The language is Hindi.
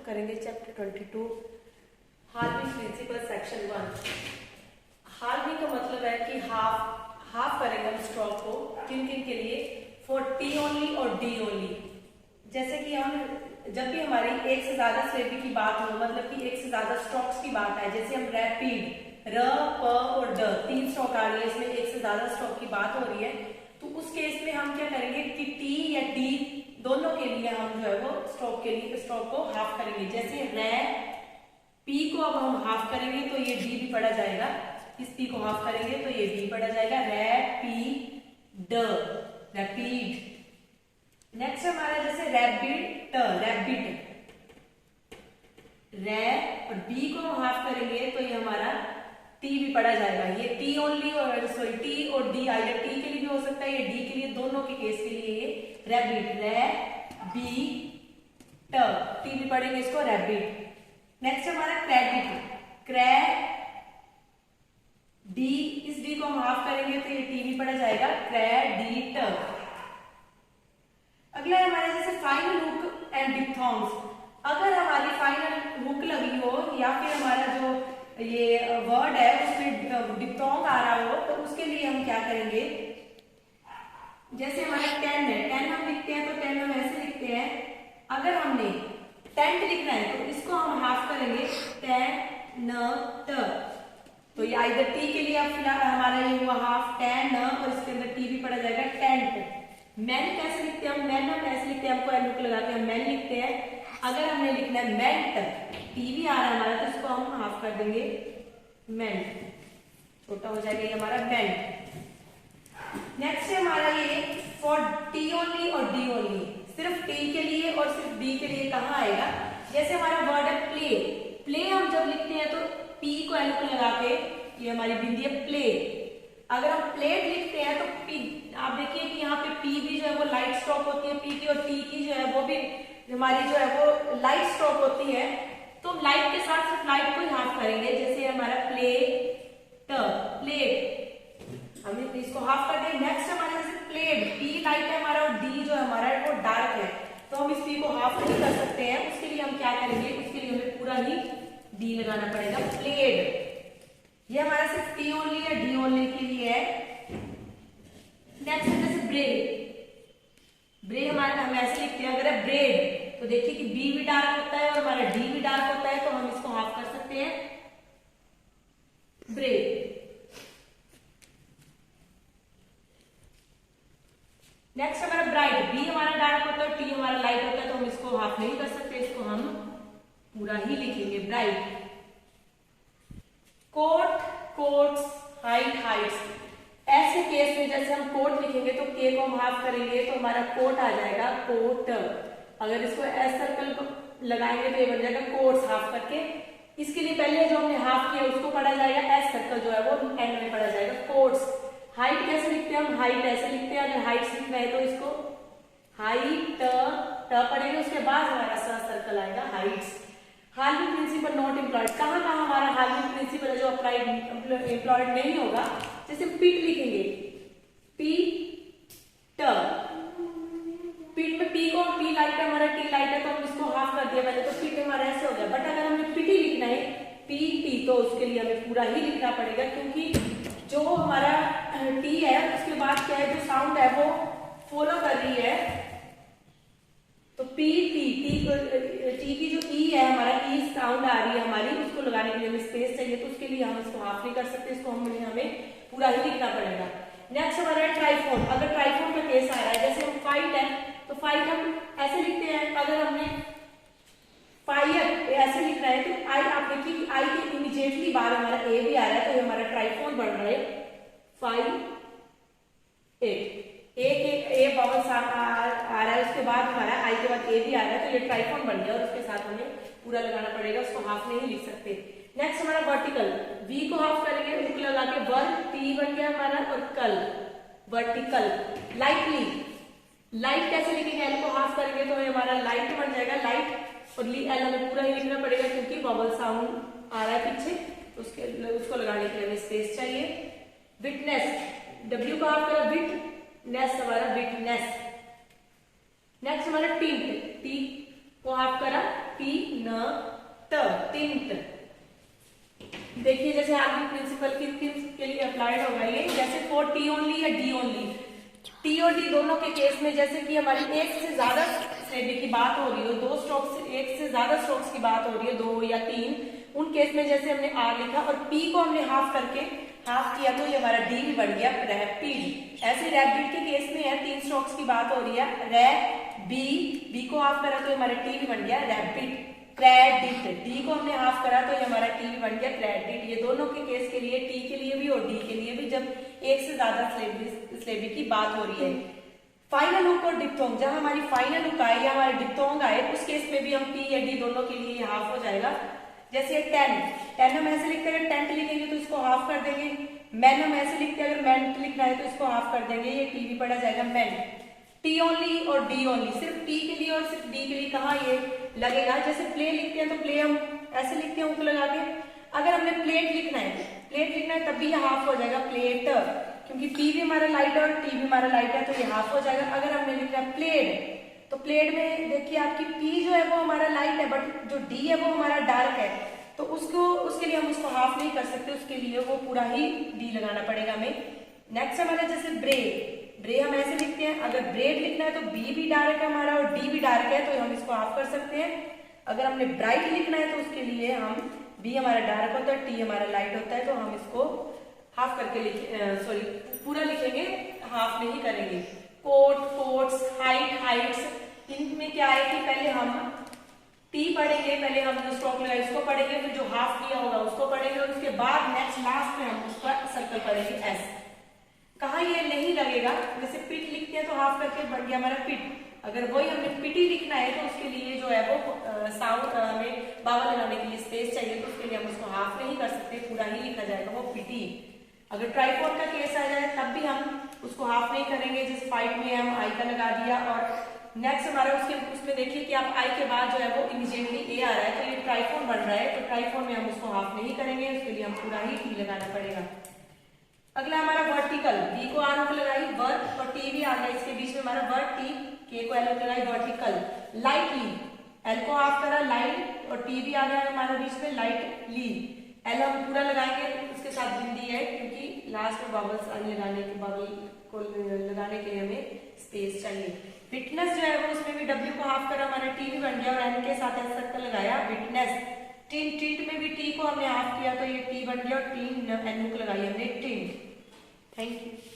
करेंगे chapter 22 Harvey principle section 1। Harvey का मतलब है कि हाफ करेंगे हम स्ट्रोक को किन किन के लिए, फॉर टी ओनली और डी ओनली। जैसे कि हम जब भी हमारी एक से ज्यादा सिलेबी की बात हो, मतलब कि एक से ज्यादा स्ट्रोक्स की बात है, जैसे हम रैपिड र प और ड 3 स्ट्रोक आ रही है, इसमें एक से ज्यादा स्ट्रोक की बात हो रही है, तो उस केस में हम क्या करेंगे कि टी या डी दोनों के लिए हम जो है वो स्ट्रोक को हाफ करेंगे। जैसे रै पी को अब हम हाफ करेंगे तो ये डी भी पढ़ा जाएगा, इस पी को हाफ करेंगे तो ये डी पढ़ा जाएगा, रैपिड रैपिड। नेक्स्ट हमारा जैसे रैबिट रै और बी को हम हाफ करेंगे तो ये हमारा टी भी पढ़ा जाएगा। ये टी ओनली और सॉरी टी और डी आइदर टी के लिए भी हो सकता है या डी के लिए, दोनों के केस के लिए ये रैबिट रै बी ट टी भी पढ़ेंगे इसको रैबिट। नेक्स्ट हमारा क्रेडिट क्रै डी, इस डी को हम हाफ करेंगे तो ये टी भी पढ़ा जाएगा क्रेडिट। अगला है हमारा जैसे फाइनल हुक एंड डिप्थॉन्ग्स। अगर हमारी फाइनल हुक लगी हो या फिर हमारा जो ये वर्ड है उसमें डिप्थॉन्ग आ रहा हो तो उसके लिए हम क्या करेंगे, जैसे हमारा टेन है, टेन हम लिखते हैं तो टेन हम ऐसे लिखते हैं। अगर हमने टेंट लिखना है तो इसको हम हाफ करेंगे टेन ट, तो ये आइदर टी के लिए अब फिलहाल हमारा ये हुआ हाफ टेन और इसके अंदर टी भी पड़ा जाएगा टेंट। मैन कैसे लिखते हैं हम, मैन हम ऐसे लिखते हैं, हमको एलुक लगा के हम मैन लिखते हैं। अगर हमने लिखना है मेंट, टी भी आ रहा है हमारा तो इसको हम हाफ कर देंगे मेंट, छोटा हो जाएगा ये हमारा मेंट। नेक्स्ट है हमारा ये फॉर टी ओनली और डी ओनली, सिर्फ टी के लिए और सिर्फ डी के लिए कहाँ आएगा। जैसे हमारा वर्ड है प्ले, प्ले हम जब लिखते हैं तो पी को एलुक लगा के, ये हमारी बिंदी है प्ले। अगर हम प्लेट लिखते हैं तो पी, आप देखिए कि यहाँ पे पी भी जो है वो लाइट स्ट्रोक होती है, पी की, और टी की जो है वो भी हमारी जो है वो लाइट स्ट्रोक होती है, तो लाइट के साथ सिर्फ लाइट को ही हाफ करेंगे। जैसे हमारा प्लेट हम इसको हाफ कर देंगे। नेक्स्ट हमारा जैसे प्लेड, पी लाइट है हमारा और डी जो है हमारा वो डार्क है, तो हम इस पी को हाफ नहीं कर सकते हैं। उसके लिए हम क्या करेंगे, उसके लिए हमें पूरा ही डी लगाना पड़ेगा प्लेड। ये हमारा सिर्फ टी ओनली या डी ओनली के लिए है। नेक्स्ट जैसे ब्रेड, ब्रे हमारा हम ऐसे लिखते हैं, अगर है ब्रेड तो देखिए कि बी भी डार्क होता है और हमारा डी भी डार्क होता है, तो हम इसको हाफ कर सकते हैं ब्रेड। नेक्स्ट हमारा ब्राइट, बी हमारा डार्क होता है, टी हमारा लाइट होता है, तो हम इसको हाफ नहीं कर सकते, इसको हम पूरा ही लिखेंगे bright. Coat coats height heights, ऐसे केस में जैसे हम कोट लिखेंगे तो के को हम हाफ करेंगे तो हमारा कोट आ जाएगा कोट। अगर इसको एस सर्कल लगाएंगे तो ये बन जाएगा कोट्स हाफ करके। इसके लिए पहले जो हमने हाफ किया उसको पढ़ा जाएगा, एस सर्कल जो है वो एंड में पढ़ा जाएगा कोट्स। हाइट कैसे लिखते हैं हम, हाइट ऐसे लिखते हैं, अगर हाइट लिखना है तो इसको हाइट ट पढ़ेंगे, उसके बाद हमारा सर्कल आएगा heights. Harvey principle not employed, कहाँ हमारा हार्वी प्रिंसिपल है जो अप्लाइड एम्प्लॉयड नहीं होगा। जैसे पिट लिखेंगे पी ट, पिट में पी को पी लाइट है हमारा, टी लाइट है, तो हम इसको हाफ कर दिया पहले, तो पिट हमारा ऐसे हो गया। बट अगर हमें पिटी लिखना है पी टी तो उसके लिए हमें पूरा ही लिखना पड़ेगा, क्योंकि जो हमारा टी है उसके बाद क्या है, जो साउंड है वो फॉलो कर रही है, तो पी टी की जो ई है हमारा, ई साउंड आ रही है हमारी, उसको लगाने के लिए हमें स्पेस चाहिए, तो उसके लिए हम इसको हाफ नहीं कर सकते, इसको हमें पूरा ही लिखना पड़ेगा। नेक्स्ट हमारा ट्राइफोन, अगर ट्राइफोन का केस आ रहा है, जैसे हम फाइट है तो फाइट हम ऐसे लिखते हैं, अगर हमने फायर ऐसे लिखना है तो आई, आप देखिए कि आई के इमीडिएटली बाद हमारा ए भी आ रहा है, तो ये हमारा ट्राइफोन बन रहा है 5 8, ए बाउल आ रहा है, उसके बाद हमारा आई के बाद ए भी आ रहा है, तो ये ट्राइफोन बन गया और उसके साथ हमें पूरा लगाना पड़ेगा, उसको हाफ नहीं लिख सकते। नेक्स्ट हमारा वर्टिकल, वी को हाफ करेंगे, हुक लगा के वर टी बन गया हमारा, और कल वर्टिकल। लाइटली, लाइट कैसे लिखेंगे, एल को हाफ करेंगे तो हमारा लाइट बन जाएगा लाइट, और एल हमें पूरा ही लिखना पड़ेगा क्योंकि बबल साउंड आ रहा है पीछे, तो उसको लगाने के लिए हमें स्पेस चाहिए। विटनेस, डब्ल्यू को हाफ करा, विटनेस हमारा विटनेस। नेक्स्ट हमारा टिंट, टी को हाफ करा पी न त, टिंट। देखिए जैसे आपकी प्रिंसिपल के लिए अप्लाइड होगा ये, जैसे फॉर टी ओनली या डी ओनली, टी और डी दोनों के केस में जैसे कि हमारी एक से ज्यादा सिलेबी की बात हो रही हो, दो स्ट्रोक्स से एक से ज्यादा स्ट्रोक्स की बात हो रही है, 2 या 3, उन केस में जैसे हमने आर लिखा और पी को हमने हाफ करके हाफ किया तो ये हमारा डी भी बन गया रैपिड। ऐसे रैपिड के केस में है 3 स्ट्रोक्स की बात हो रही है, रै बी को हाफ करा तो हमारा टी भी बन गया रैपिड। क्रेडिट, डी को हमने हाफ करा तो ये हमारा टी भी बन गया क्रेडिट। ये दोनों के केस के लिए, टी के लिए भी और डी के लिए भी, जब एक से ज्यादा सिलेबी की बात हो रही है। फाइनल हुक और डिप्थोंग, जब हमारी फाइनल हुक आए या हमारे डिप्थोंग आए उस केस में भी हम पी या डी दोनों के लिए हाफ हो जाएगा। जैसे 10 हम ऐसे लिखते हैं, टेंट लिखेंगे तो इसको हाफ कर देंगे। मैन हम ऐसे लिखते हैं, अगर मेंट लिखना है तो इसको हाफ कर देंगे, ये टी भी पढ़ा जाएगा मेंट। टी ओनली और डी ओनली, सिर्फ टी के लिए और सिर्फ डी के लिए कहाँ ये लगेगा। जैसे प्ले लिखते हैं तो प्ले हम ऐसे लिखते हैं हुक लगा के, अगर हमने प्लेट लिखना है तब भी ये हाफ हो जाएगा प्लेट, क्योंकि पी भी हमारा लाइट है और टी भी हमारा लाइट है तो ये हाफ हो जाएगा। अगर हमने लिखना है प्लेड तो प्लेड में देखिए आपकी पी जो है वो हमारा लाइट है बट जो डी है वो हमारा डार्क है, तो उसके लिए हम उसको हाफ नहीं कर सकते, उसके लिए वो पूरा ही डी लगाना पड़ेगा हमें। नेक्स्ट हमारा जैसे ब्रे हम ऐसे लिखते हैं, अगर ब्रेड लिखना है तो बी भी डार्क है हमारा और डी भी डार्क है तो हम इसको हाफ कर सकते हैं। अगर हमने ब्राइट लिखना है तो उसके लिए हम बी हमारा डार्क होता है, टी हमारा लाइट होता है, तो हम इसको हाफ करके पूरा लिखेंगे, हाफ नहीं करेंगे। कोट, कोट्स, हाइट्स, इनमें क्या है कि पहले हम टी पढ़ेंगे, पहले हम जो स्ट्रोक लगाए उसको पढ़ेंगे, फिर जो हाफ किया होगा उसको पढ़ेंगे और उसके बाद नेक्स्ट लास्ट में हम उसका सर्कल पढ़ेंगे एस। कहाँ ये नहीं लगेगा, जैसे पिट लिखते हैं तो हाफ करके बन गया हमारा पिट, अगर वही हमने पिटी लिखना है तो उसके लिए जो है वो साउंड में बावल लगाने के लिए स्पेस चाहिए, तो उसके लिए हम उसको हाफ नहीं कर सकते, पूरा ही लिखा जाएगा वो पिटी। अगर ट्राइपॉड का केस आ जाए तब भी हम उसको हाफ नहीं करेंगे, जिस फाइट में हम आई का लगा दिया और नेक्स्ट हमारा उसमें देखिए कि आप आई के बाद जो है वो इमीडिएटली ए आ रहा है तो ये ट्राइफोन बन रहा है, तो ट्राइफोन में हम उसको हाफ नहीं करेंगे, उसके लिए हम पूरा ही टी लगाना पड़ेगा। अगला हमारा वर्टिकल, बी को आर को लगाई वर्क और टी भी आ गया इसके बीच में हमारा वर्क, टी के को एल लगाई वर्टिकल। लाइटली, एल को हाफ करा लाइट और टी भी आ गया हमारे बीच में लाइटली। एल हम पूरा लगाएंगे उसके साथ बिंदी है क्योंकि लास्ट में बबल्स लगाने के बबल को लगाने के लिए हमें स्पेस चाहिए। विटनेस जो है वो उसमें भी डब्ल्यू को हाफ करा हमारा टी भी बन गया और एन के साथ एस सर्कल लगाया विटनेस। टिंट में भी टी को हमने हाफ किया तो ये टी बन गया और टीन एन को लगाई हमने टिंट। Thank you.